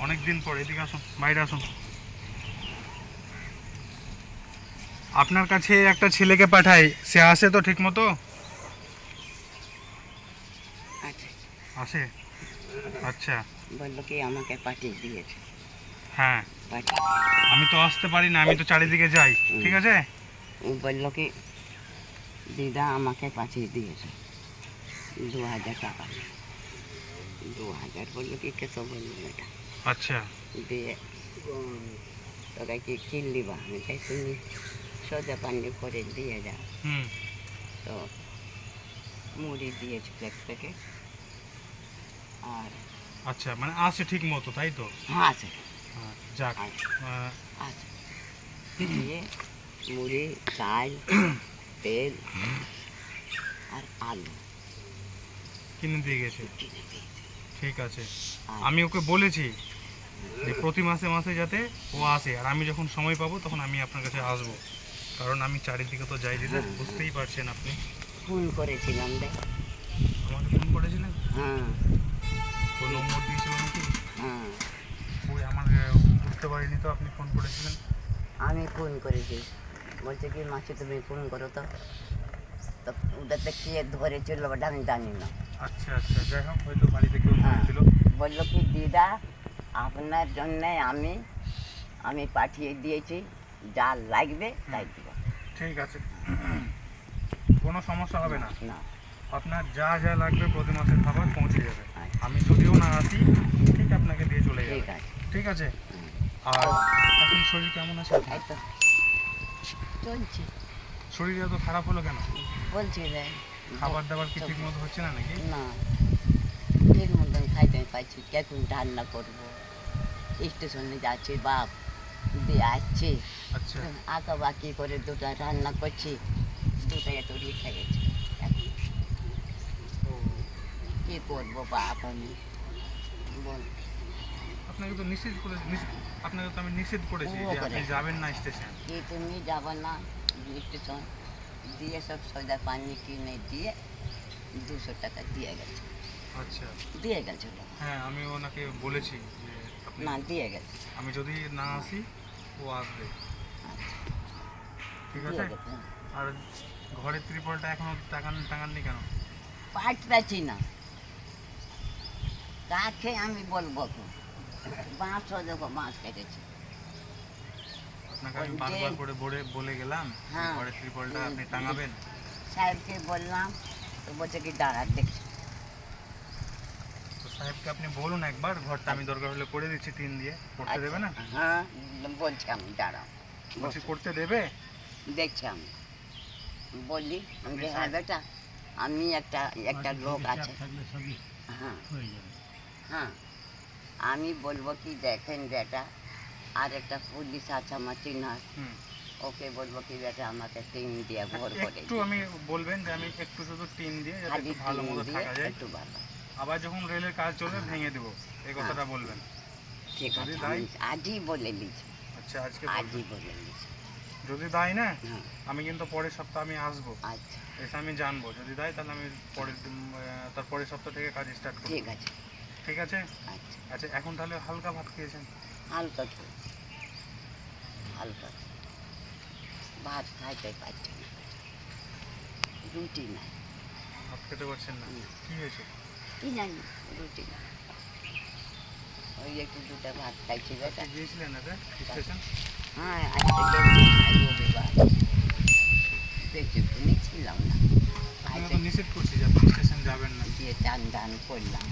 অনেকদিন পর এদিকে আসুন, বাইরে আসুন। আপনার কাছে একটা ছেলেকে পাঠাই, সে আসে তো ঠিক মতো? আসে? আচ্ছা। বললো কি আমাকে পাঠিয়ে দিয়েছে। হ্যাঁ, আমি তো আসতে পারি না, আমি তো চারিদিকে যাই। ঠিক আছে, বললো কি দিদা আমাকে পাঠিয়ে দিয়েছে 2000 টাকা। 2000 বললো কি কেসো বললো বেটা। আচ্ছা। দিয়ে তোরা কি কিনলি বা? আমি তাই তুমি সোজা পানি করে দিয়ে যাও। হুম। তো মুড়ি দিয়েছে প্লেট থেকে। আর আচ্ছা, মানে আসে ঠিক মতো, তাই তো? হ্যাঁ আছে যাক। আছে দিয়ে মুড়ি, চাল, তেল আর আলু কিনে দিয়ে গেছে। কিনে দিয়েছে। ঠিক আছে, আর আমি ওকে বলেছি যে প্রতি মাসে মাসে যাতে ও আসে, আর আমি যখন সময় পাবো তখন আমি আপনার কাছে আসবো, কারণ আমি চারিদিকে তো যাই দিদা, বুঝতেই পারছেন আপনি। ফোন করেছিলাম দেখ। আমাকে ফোন করেছিলেন? হ্যাঁ কোন নম্বর দিয়েছিল নাকি? হ্যাঁ ওই আমার বুঝতে পারিনি তো আপনি ফোন করেছিলেন। আমি ফোন করেছি, বলছে কি মাসে তুমি ফোন করো তো। তো ওটাতে কে ধরেছিল ওটা আমি জানি না। আচ্ছা আচ্ছা, যাই হোক, হয়তো বাড়িতে কেউ ধরেছিল। বললো কি দিদা আপনার জন্যে আমি পাঠিয়ে দিয়েছি, যা লাগবে তাই দিব। ঠিক আছে, কোনো সমস্যা হবে না। না আপনার যা যা লাগবে প্রতি মাসের খাবার পৌঁছে যাবে। আচ্ছা। আমি যদিও না আসি, ঠিক আপনাকে দিয়ে চলে যাবে। ঠিক আছে ঠিক আছে। আর এখন শরীর কেমন আছে আপনার? এই তো চলছে। শরীর এত খারাপ হলো কেন? বলছি রে খাবার দাবার কি ঠিক মতো হচ্ছে না নাকি? না ঠিক মতন খাইতে পাইছি, এখন রান্না করবো। স্টেশনে যাচ্ছি, বাপ দিয়ে আসছি, আচ্ছা। আঁকা বাকি করে দুটো রান্না করছি, দুটো এতটি খেয়েছি। কী করবো বাপ আমি বল। আপনাকে তো নিষেধ করে, আপনাকে তো আমি নিষেধ করেছি যে আপনি যাবেন না স্টেশন। কি তুমি যাবে না স্টেশন? দিয়ে সব সোজা পানি কিনে দিয়ে 200 টাকা দিয়ে গেছে। আচ্ছা। দিয়ে গেছে ওটা। হ্যাঁ, আমি ওনাকে বলেছি যে আপনি, না দিয়ে গেছে। আমি যদি না আসি ও আসবে। আচ্ছা ঠিক দিয়ে আছে। গেছে। আর ঘরের ত্রিপলটা এখনো টাঙাননি কেন? পাঠটাছি না কাকে আমি বলবো তো। বাঁশও দেখো বাঁশ কেটেছে। আপনাকে আমি বারবার করে বলে গেলাম হ্যাঁ ঘরের ত্রিপলটা আপনি টাঙাবেন। সাহেবকে বললাম, তো বলছে কি দাঁড়া দেখছি। তো সাহেবকে আপনি বলুন একবার, ঘরটা আমি দরকার হলে করে দিচ্ছি টিন দিয়ে, করতে দেবে না? হ্যাঁ বলছি আমি দাঁড়াও, বলছি করতে দেবে। দেখছি আমি বললি আমি যে হ্যাঁ বেটা আমি একটা লোক আছে। হ্যাঁ হ্যাঁ আমি বলবো কি দেখেন বেটা, আর একটা পুলিশ আছে আমার চিনার, ওকে বলবো কি বেটা আমাকে টিন দিয়ে ঘর করে একটু আমি বলবেন যে আমি একটু শুধু টিন দিয়ে যাতে খালি একটু ভালো টিন মতো দিয়ে থাকা যায়, একটু ভালো। আবার যখন রেলের কাজ চলবে ভেঙে দেবো, এই কথাটা বলবেন। ঠিক যদি আছে তাই, আমি আজই বলে দিচ্ছি, আচ্ছা আজকে আজই বলে দিচ্ছি। যদি দেয় না, হ্যাঁ আমি কিন্তু পরের সপ্তাহ আমি আসবো, আচ্ছা এসে আমি জানবো। যদি দেয় তাহলে আমি তার পরের সপ্তাহ থেকে কাজ স্টার্ট করবো। ঠিক আছে ঠিক আছে। আচ্ছা আচ্ছা, এখন তাহলে হালকা ভাত খেয়েছেন? হালকা খেয়েছি, হালকা ভাত খাইতে পারছি না, রুটি নাই। ভাত খেতে পারছেন না? কি হয়েছে? কি জানি রুটি নাই, ওই একটু দুটো ভাত খাইছি বেটা। গিয়েছিলেন না স্টেশন? হ্যাঁ আজকে রবিবার, বেশি দিনই ছিলাম না। আপনাকে তো নিষেধ করছি যে আপনি স্টেশন যাবেন না। দিয়ে চান দান করলাম,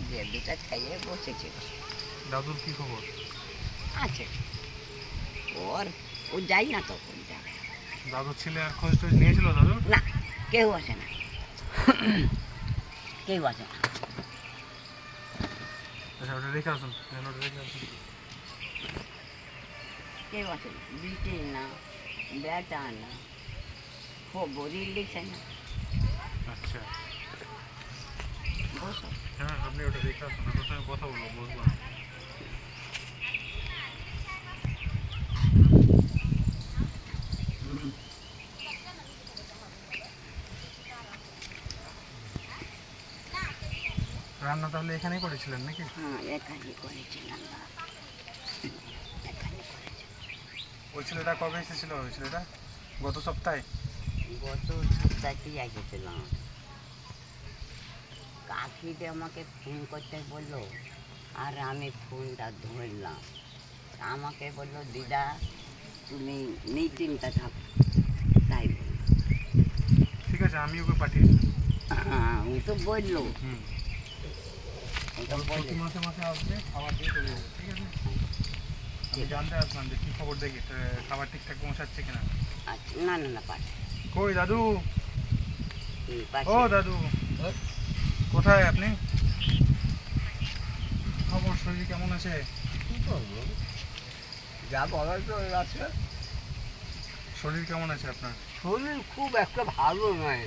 দিয়ে দুটো খাইয়ে বসেছিল। দাদুর কি খবর? আছে ওর, ও যাই না তখন যাবে দাদুর ছেলে আর খোঁজ টোজ নিয়েছিল দাদু? না, কেউ আসে না, কেউ আসে না। আচ্ছা, ওটা রেখে আসুন, ওটা রেখে আসুন। কেউ আসে না, বিটি না বেটা না, খবরই লিখে না। আচ্ছা, বসো হ্যাঁ আপনি ওটা রেখে আসুন, আপনার সঙ্গে কথা বলবো, বসবো না। রান্না তাহলে এখানেই করেছিলেন নাকি? হ্যাঁ এখানে করেছিলাম বাবা, এখানে করেছিলাম। ওই ছেলেটা কবে এসেছিল? ওই ছেলেটা গত সপ্তাহে? গত সপ্তাহতেই এসেছিলাম। কাকিতে আমাকে ফোন করতে বললো, আর আমি ফোনটা ধরলাম। আমাকে বললো দিদা তুমি মিটিংটা থাকো, তাই বললো। ঠিক আছে, আমি ওকে পাঠিয়েছি। হ্যাঁ ও তো বললো, হুম, ও তো প্রতি বললো। মাসে মাসে আসবে, খাবার দিয়ে চলে যাবে, ঠিক আছে? আমি জানতে আসলাম যে কী খবর দেখি, খাবার ঠিকঠাক পৌঁছাচ্ছে কিনা। আচ্ছা না না না পাঠাই, কই দাদু? ও পাঠিয়ে দাদু, কোথায় আপনি? খবর, শরীর কেমন আছে? কি করবো, যা বলার তো আছে। শরীর কেমন আছে আপনার? শরীর খুব একটা ভালো নয়,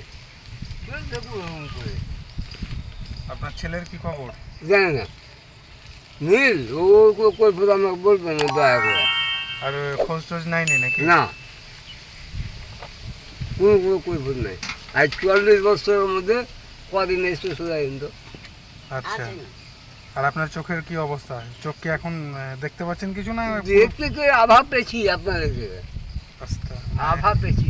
দেখুন এরকম করে। আপনার ছেলের কি খবর? জানি না, নীল ও কৈফত আমাকে বলবে না দয়া করে। আর খোঁজ টোজ নেয়নি নাকি? না, কোনো কৈফত নাই। আজ ৪৪ বছরের মধ্যে কদিন এসে সোজা কিন্তু আচ্ছা, আছে না। আর আপনার চোখের কি অবস্থা? চোখ কি এখন দেখতে পাচ্ছেন কিছু না? দেখতে তো আভা পেয়েছি আপনাদেরকে, আস্তে, আভা পেয়েছি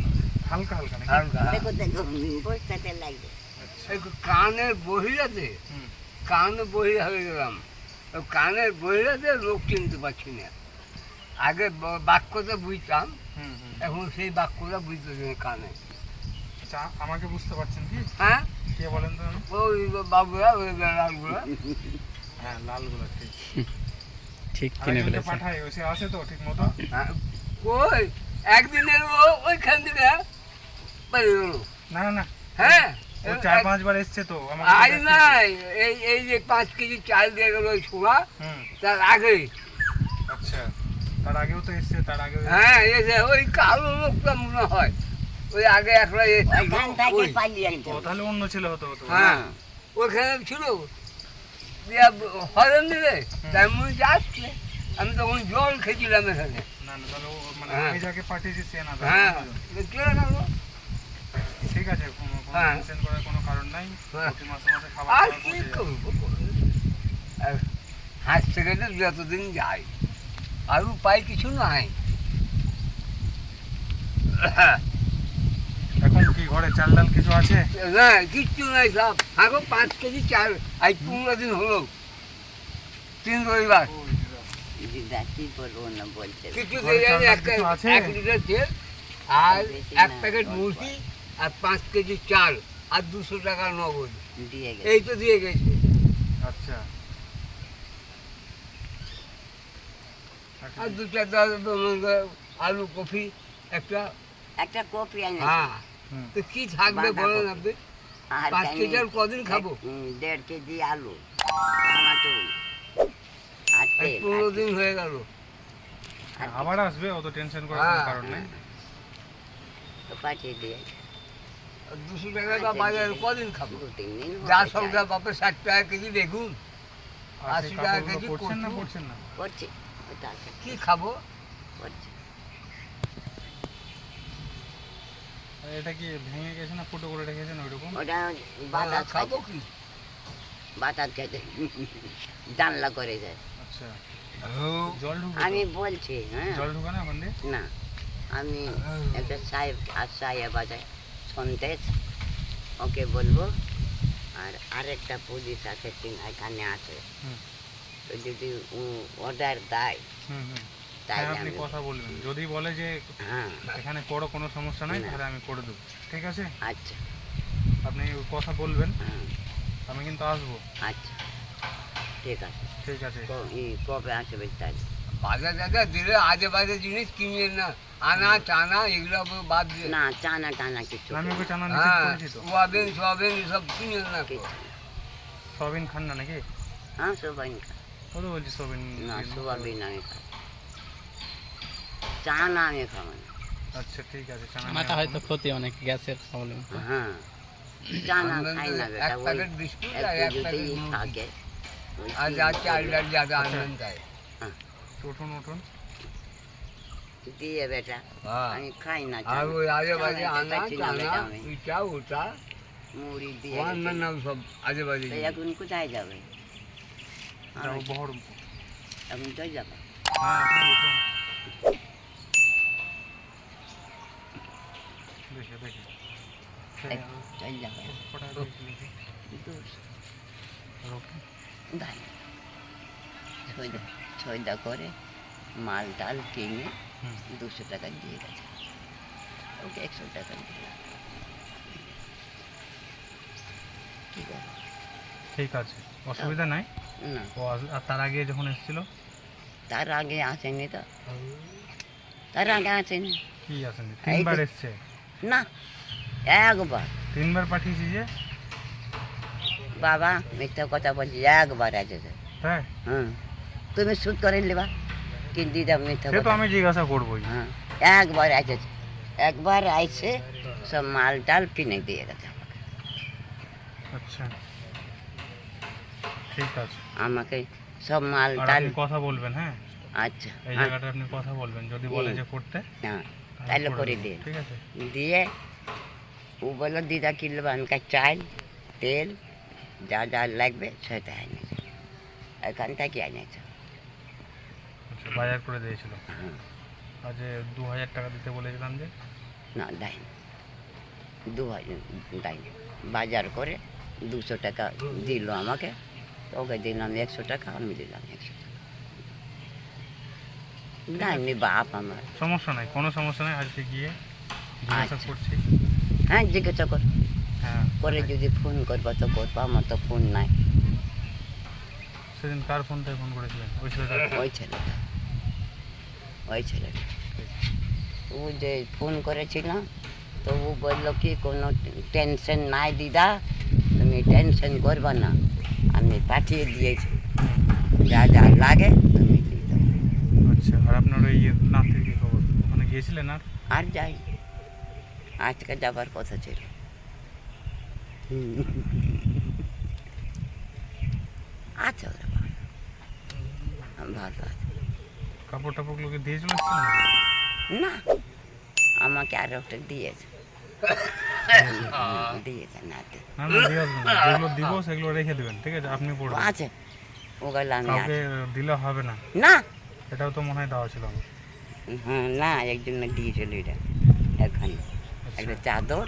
হালকা হালকা নাকি? হালকা। দেখো দেখো বসতে লাগবে। আচ্ছা, একটু কানের বহিরাতে, হুম, কান বহিরা হয়ে গেলাম। ওই কানের বহিরাতে লোক চিনতে পারছি না। আগে বাক্যটা বুঝতাম, হুম, হুম। এখন সেই বাক্যটা বুঝতে পারছি না কানে। আচ্ছা, আমাকে বুঝতে পারছেন কি? হ্যাঁ, কে বলেন তো? ওই বাবুরা, ওই লালগুলা। হ্যাঁ, লালগুলা, ঠিক। ঠিক কিনে আরেকজনকে ফেলেছে। পাঠাই, সে আসে তো ঠিক মতো? হ্যাঁ, কই একদিনের ওইখান থেকে পালিয়ে গেল। না না না, হ্যাঁ, ও ৪-৫ বার এসছে তো আমাকে আজ দেখাচ্ছে। নাই, এই যে 5 কেজি চাল দিয়ে গেল ওই ছোড়া, হুম, তার আগে। আচ্ছা, তার আগেও তো এসছে, তার আগেও হ্যাঁ, এসে ওই কালো লোকটা মনে হয় ওই আগে একলা ওইখান থেকে ওই, পালিয়ে ও তাহলে অন্য ছেলে হতে হতো। হ্যাঁ, ওখানে ছিল দিয়া হরেন দিলে, তাই মনে হচ্ছে আসছে। আমি তখন জল খেয়েছিলাম এখানে। না না, তাহলে ও মানে হ্যাঁ। আমি যাকে পাঠিয়েছি সে না, হ্যাঁ, তাহলে কে জানো? ঠিক আছে, কোনো হ্যাঁ। টেনশন করার কোনো কারণ নাই। হ্যাঁ। প্রতি মাসে মাসে খাবার আর খাওয়া কি পৌঁছে যাবে। করবো, আর হাত থেকে তো যতদিন যাই আর উপায় কিছু নাই। এখন কি ঘরে চাল ডাল কিছু আছে? না, কিচ্ছু নাই সব। আগো 5 কেজি চাল, আজ 15 দিন হলো, 3 রবিবার। দিদা কি বলবো না বলতে। কিছু ঘরে দিয়ে চাল জানি ডাল কিছু আছে? 1 লিটার তেল আর বেশি 1 না, প্যাকেট অল্প। মুরগি আর 5 কেজি চাল আর 200 টাকা নগদ। দিয়ে গেছে। এই তো দিয়ে গেছে। আচ্ছা, আর 2-4 আলু কফি একটা। একটা কপি আনি। হ্যাঁ, হুম। তো কি থাকবে বলেন আপনি? আর 5 কেজি আর কদিন খাবো? 1.5 কেজি আলু, টমাটো আর আজ তেল। 15 দিন হয়ে গেল। আর আবার আসবে, অত টেনশন করার কোনো হ্যাঁ। কারণ নেই। তো পাঠিয়ে দিয়ে আর 200 টাকা তো বাজারে কদিন খাবো? 2-3 দিন যা হবে সবটা বাপে 60 টাকা কেজি বেগুন, আর 80 সেই টাকা কাপড়গুলো কেজি পরছেন না কচু। পরছেন না? করছি, ওটা আছে, কি খাবো? করছি। আর এটা কি ভেঙে গেছে না ফুটো করে রেখেছেন ওইরকম? ওটা বাতাস খাবো খাইছে, কি? বাতাস খেতে জানলা করে যায়। আচ্ছা, ও, জল ঢুকে? আমি বলছি হ্যাঁ, জল ঢুকে না ওখান দিয়ে? না আমি একটা সাহেব আর সাহেব আছে সন্দেশ, ওকে বলবো। আর আরেকটা পুলিশ আছে এখানে আছে, হুম। তো যদি অর্ডার দেয় হুম হুম। তাই হ্যাঁ, আপনি আমি কথা বলবেন, যদি বলে যে হ্যাঁ এখানে করো কোনো সমস্যা নাই না। তাহলে আমি করে দেবো, ঠিক আছে? আচ্ছা আপনি কথা বলবেন, হ্যাঁ আমি কিন্তু আসবো, আচ্ছা ঠিক আছে। ঠিক আছে? কবে আসবে তাই? বাজার দাদা দিলে আজে বাজে জিনিস কিনলেন না, আনা টানা এগুলো বাদ দিয়ে। না টানা টানা কিছু আমি ওকে চানা নিষেধ হ্যাঁ, করেছি তো। সোয়াবিন সোয়াবিন এসব কিনলেন না তো। কিছু না। সয়াবিন খান না নাকি? হ্যাঁ সোয়াবিন খাই ও তো বলছি সয়াবিন না, দিন। সোয়াবিন আমি খাই, চানা আমি খাবো না। আচ্ছা ঠিক আছে, চানা চানাটা নিয়ে হয়তো আসুন। ক্ষতি, অনেক গ্যাসের প্রবলেম। হ্যাঁ চানা খাই না এক বেটা, ওই প্যাকেট বিস্কুট আর এক একটু প্যাকেট যদি মুরগি। থাকে ওই আর কি যা চাল করবে? ডাল যাতে আনবেন তাই। উঠুন উঠুন। দিয়ে বেটা হ্যাঁ, আমি খাই না আর চানা। ওই আজে বাজে চানা আনা খাচ্ছি না টানা বেটা আমি। ইটা ওটা মুড়ি দিয়ে আমার গেছে। নাম সব আজে বাজে তো এখন কোথায় যাবে? যাবো বহরম। এখন তো যাবে। হ্যাঁ আপনি উঠুন। দেখে দেখে চল যাবে। কটা দিয়েছিল কি? আর ওকে? গাই ছয়দা করে মাল টাল কিনে হুম। 200 টাকা দিয়ে গেছে, ওকে 100 টাকা দিয়ে কি করবো? ঠিক আছে, অসুবিধা নাই। না ও আর তার আগে যখন এসেছিল তার আগে আসেনি তো, তার আগে আসেনি কি আসেনি? এই তো। 3বার এসছে। না, একবার। 3বার পাঠিয়েছি যে। বাবা মিথ্যা কথা বলছি, একবার এসেছে। হ্যাঁ হুম, তুমি সুদ করে নেবা কি দিদা মিথ্যা সে তো কথা? আমি জিজ্ঞাসা করবোই। হ্যাঁ, একবার এসেছে, একবার আইসে সব মাল টাল কিনে দিয়ে গেছে আমাকে। আচ্ছা ঠিক আছে। আমাকে সব মাল আর টাল। আপনি কথা বলবেন, হ্যাঁ আচ্ছা এই হ্যাঁ, জায়গাটা আপনি কথা বলবেন, যদি বলে যে করতে হ্যাঁ তাহলে তাহলে করে দেবো, দিন। ঠিক আছে। দিয়ে ও বললো দিদা কিনবো, আমি কাছে চাল তেল যা যা লাগবে সেটা এনেছে, এখান থেকে এনেছে। আচ্ছা বাজার করে দিয়েছিল। হ্যাঁ, আর যে 2000 টাকা দিতে বলেছিলাম যে। না দেয়নি, 2000 দেয়নি, বাজার করে 200 টাকা দিল আমাকে, ওকে দিলাম 100 টাকা, আমি দিলাম 100 টাকা। দেয়নি বাপ আমার। সমস্যা নাই, কোনো সমস্যা নাই, আজকে গিয়ে জিজ্ঞাসা আচ্ছা। করছি। হ্যাঁ জিজ্ঞাসা কর, হ্যাঁ করে যদি ফোন করবো তো করবো, আমার তো ফোন নাই। সেদিন কার ফোন থেকে ফোন করেছিলেন? ওই ছেলেটার? ওই ছেলেটা, ওই ছেলেটা ও যে ফোন করেছিলাম, তো ও বললো কি কোনো টেনশন নাই দিদা, তুমি টেনশন করবে না, আমি পাঠিয়ে দিয়েছি, যা যা লাগে তুমি দিয়ে দাও। আচ্ছা আর আপনার ওই নাতির কি খবর? ওখানে গিয়েছিলেন আর? আর যাই, আজকে যাবার কথা ছিল। আচ্ছা ওরা ভালো, ভালো আছে। কাপড় টাপড়গুলোকে দিয়ে চলে এসেছেন না? না, আমাকে আর একটা দিয়েছে, দিয়েছে নাতি। না না দিয়ে আসবেন না। যেগুলো দিব সেগুলো রেখে দেবেন, ঠিক আছে? আপনি পড়বেন, আছে ওগুলো আমি কাউকে আছে দিলে হবে না। না। এটাও তো মনে হয় দেওয়া ছিল আমার। হ্যাঁ না, একজন দিয়েছিল এটা, এখানে আচ্ছা, একটা চাদর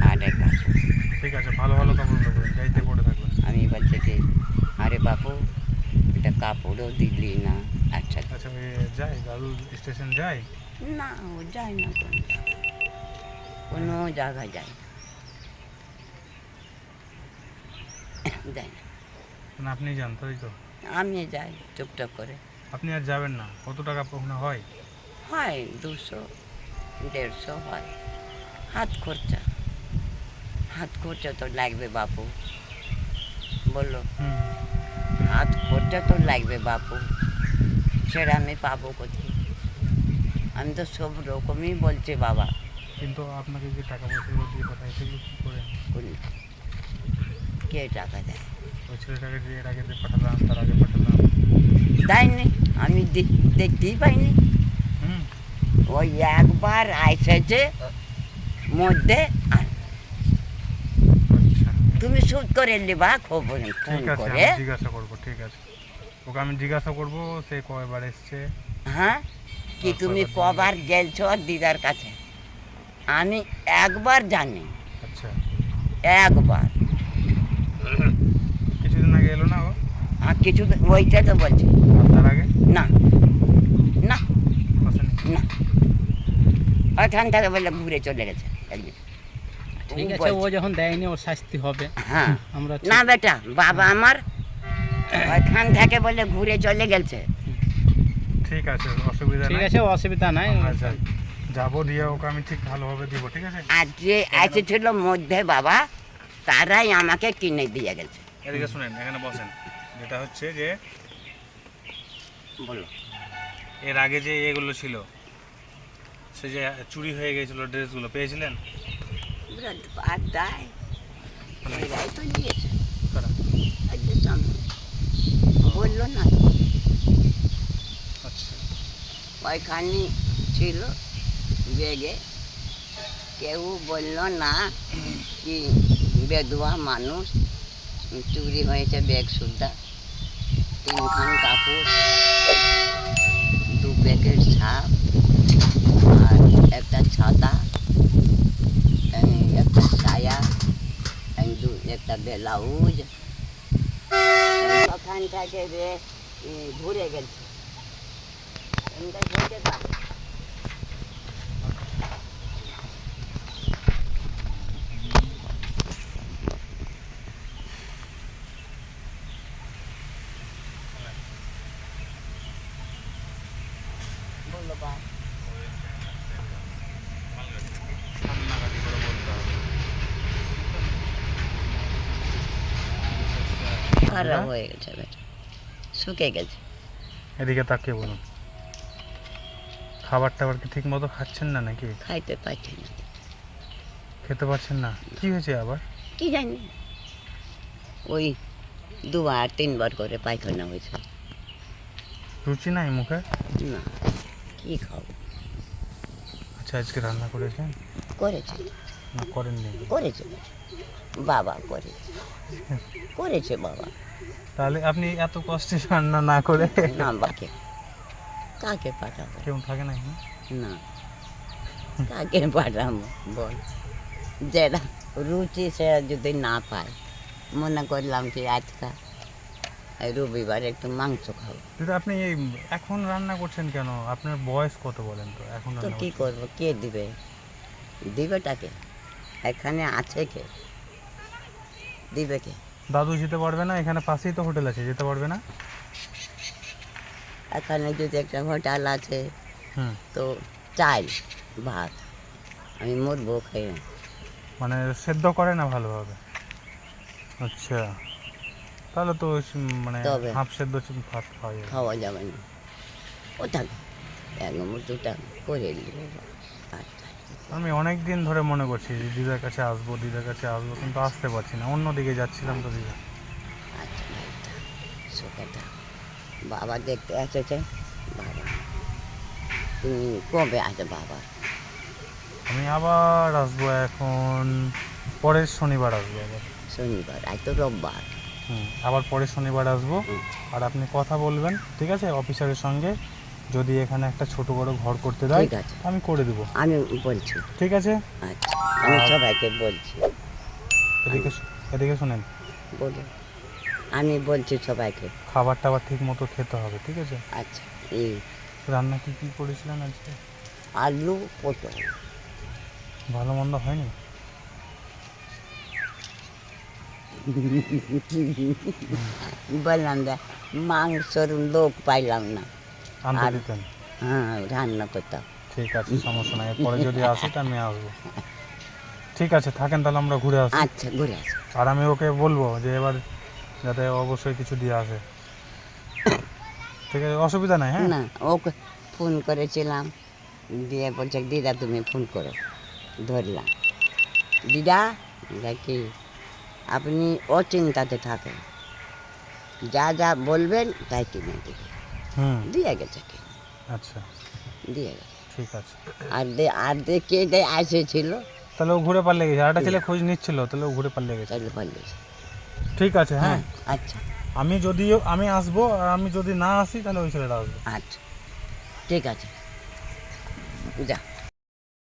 আর এক কাপড়। ঠিক আছে, ভালো ভালো কাপড়গুলো পরবেন, যাইতে পড়ে থাকবেন। আমি বলছে কি আরে বাপু এটা কাপড়ও দিলি না। আচ্ছা আচ্ছা ওই যাই দাদু স্টেশন যাই। না, ও যায় না কোনো জায়গায় যায় না, যায় না। মানে আপনি যান তাই তো? আমি যাই চুপচাপ করে। আপনি আর যাবেন না? কত টাকা ওখানে হয়? হয় 200 150 হয়, হাত খরচা, হাত খরচা তো লাগবে বাপু, বললো হুম, হাত খরচা তো লাগবে বাপু, সেটা আমি পাবো কোথায়? আমি তো সব রকমই বলছি বাবা। কিন্তু আপনাকে যে টাকা পয়সাগুলো দিয়ে পাঠায় সেগুলো কী করে? কোন কে টাকা দেয়? ওই ছেলেটাকে যে এর আগে যে পাঠালাম, তার আগে পাঠালাম। দেয়নি, আমি দেখতেই পাইনি। হুম, ওই একবার এসেছে মধ্যে, আর আচ্ছা তুমি শুট করে নেবা খবর ফোন ঠিক আছে, করে। আমি জিজ্ঞাসা করবো, ঠিক আছে ওকে আমি জিজ্ঞাসা করবো সে কয়বার এসছে। হ্যাঁ, কি তুমি কবার গেলছো দিদার কাছে? আমি একবার জানি, আচ্ছা একবার। কিছুদিন আগে এলো না ও? আর কিছু ওইটা তো বলছি আর তার আগে না, না আসেনি? না, ওইখান থেকে বলে ঘুরে চলে গেছে একদিন। ঠিক ও আছে, ও বলছে, যখন দেয়নি ওর শাস্তি হবে। হ্যাঁ আমরা না বেটা, বাবা আমার ওইখান থেকে বলে ঘুরে চলে গেছে। ঠিক আছে, অসুবিধা ঠিক নাই। আছে, অসুবিধা নাই। আচ্ছা যাবো, দিয়ে ওকে আমি ঠিক ভালোভাবে দিব, ঠিক আছে? আর যে এসেছিল মধ্যে বাবা, তারাই আমাকে কিনে দিয়ে গেছে। এদিকে শুনেন, এখানে বসেন। যেটা হচ্ছে যে বলো এর আগে যে এগুলো ছিল, সে যে চুরি হয়ে গেছিল ড্রেসগুলো, পেয়েছিলেন? আর দেয়, এরাই তো দিয়েছে। কারা? এই যে সামনে। বললো না তো, আচ্ছা ওইখানে ছিল ব্যাগে, কেউ বললো না কি বেধবা মানুষ, চুরি হয়েছে ব্যাগ সুদ্ধা, 3খান কাপড়, 2 প্যাকেট ছাপ, আর একটা ছাতা, একটা সায়া, একটা ব্লাউজ। ওখান থেকে ঘুরে গেছে বললো বা কান্নাকাটি করে বলতে হবে। খারাপ হয়ে গেছে বেটা, শুকে গেছে। এদিকে তাকিয়ে বলুন, খাবার টাবার কি ঠিক মতো খাচ্ছেন না নাকি? খাইতে পারছে না, খেতে পারছেন না? কি হয়েছে আবার? কি জানি, ওই 2-3 বার করে পায়খানা হয়েছে। রুচি নাই মুখে? না, কি খাবো? আচ্ছা, আজকে রান্না করেছেন করেছে না করেননি? করেছে বাবা, করেছে বাবা। তাহলে আপনি এত কষ্টে রান্না না করে না বাকে, কাকে পাঠাবো? কেউ থাকে না এখানে? না, কাকে পাঠাবো বল? যেটা রুচি সে যদি না পায়, মনে করলাম কি আজকা রবিবার একটু মাংস খাবো। দিদি, আপনি এই এখন রান্না করছেন কেন? আপনার বয়স কত বলেন তো এখন তো রান্না কি করছেন? করবো, কে দিবে? দিবেটাকে এখানে আছে কে? দিবে কে? দাদু যেতে পারবে না? এখানে পাশেই তো হোটেল আছে, যেতে পারবে না? এখানে যদি একটা হোটেল আছে হুম, তো চাল ভাত আমি মরবো খেয়ে। মানে সেদ্ধ করে না ভালোভাবে? আচ্ছা, তাহলে তো মানে তবে? হাফ সেদ্ধ ভাত খাওয়া যাবে। খাওয়া যাবে না, ওটা এক নম্বর 2টা করে দিল। আচ্ছা, আমি অনেক দিন ধরে মনে করছি যে দিদার কাছে আসবো, দিদার কাছে আসবো, কিন্তু আসতে পারছি না, অন্যদিকে যাচ্ছিলাম তো দিদা। আচ্ছা ভাইটা সুখেটা বাবা দেখতে এসেছে। বাবা তুমি কবে আসবে বাবা? আমি আবার আসবো এখন, পরের শনিবার আসবো আবার। শনিবার, আজ তো রোববার। আবার পরের শনিবার আসবো। হুম। আর আপনি কথা বলবেন, ঠিক আছে, অফিসারের সঙ্গে, যদি এখানে একটা ছোট বড় ঘর করতে দেয় ঠিক আছে, আমি করে দেবো। আমি বলছি। ঠিক আছে, আচ্ছা, আমি সবাইকে বলছি। এদিকে এদিকে শোনেন, বলুন, আমি বলছি সবাইকে। খাবার টাবার ঠিক মতো খেতে হবে, ঠিক আছে? আচ্ছা, এই রান্না কি কি করেছিলেন আজকে? আলু পটল, ভালো মন্দ হয়নি? বললাম যে মাংসর লোক পাইলাম না, আনতে আর- দিতেন? হ্যাঁ রান্না করতাম। ঠিক আছে, সমস্যা নাই, পরে যদি আসি তা আমি আসবো। ঠিক আছে, থাকেন তাহলে, আমরা ঘুরে আসি। আচ্ছা, ঘুরে আসো। আর আমি ওকে বলবো যে এবার যাতে অবশ্যই কিছু দিয়ে আসে। ঠিক আছে, অসুবিধা নাই। হ্যাঁ, না, ওকে ফোন করেছিলাম, দিয়ে বলছে দিদা তুমি ফোন করো, ধরলাম। দিদা দেখি আপনি অচিন্তাতে থাকেন, যা যা বলবেন তাই কিনে দিবে। দিয়ে গেছে কিনে, আচ্ছা, দিয়ে গেছে। ঠিক আছে। আর কে এসেছিল তাহলে ও ঘুরে পাল্লে গেছে, আরেকটা ছেলে খোঁজ নিচ্ছিল, তাহলে ও ঘুরে পাল্লে গেছে। তাহলে পারলে। ঠিক আছে, হ্যাঁ, আচ্ছা আমি আসবো, আর আমি যদি না আসি তাহলে ওই ছেলেটা আসবে। আচ্ছা, ঠিক আছে, যা।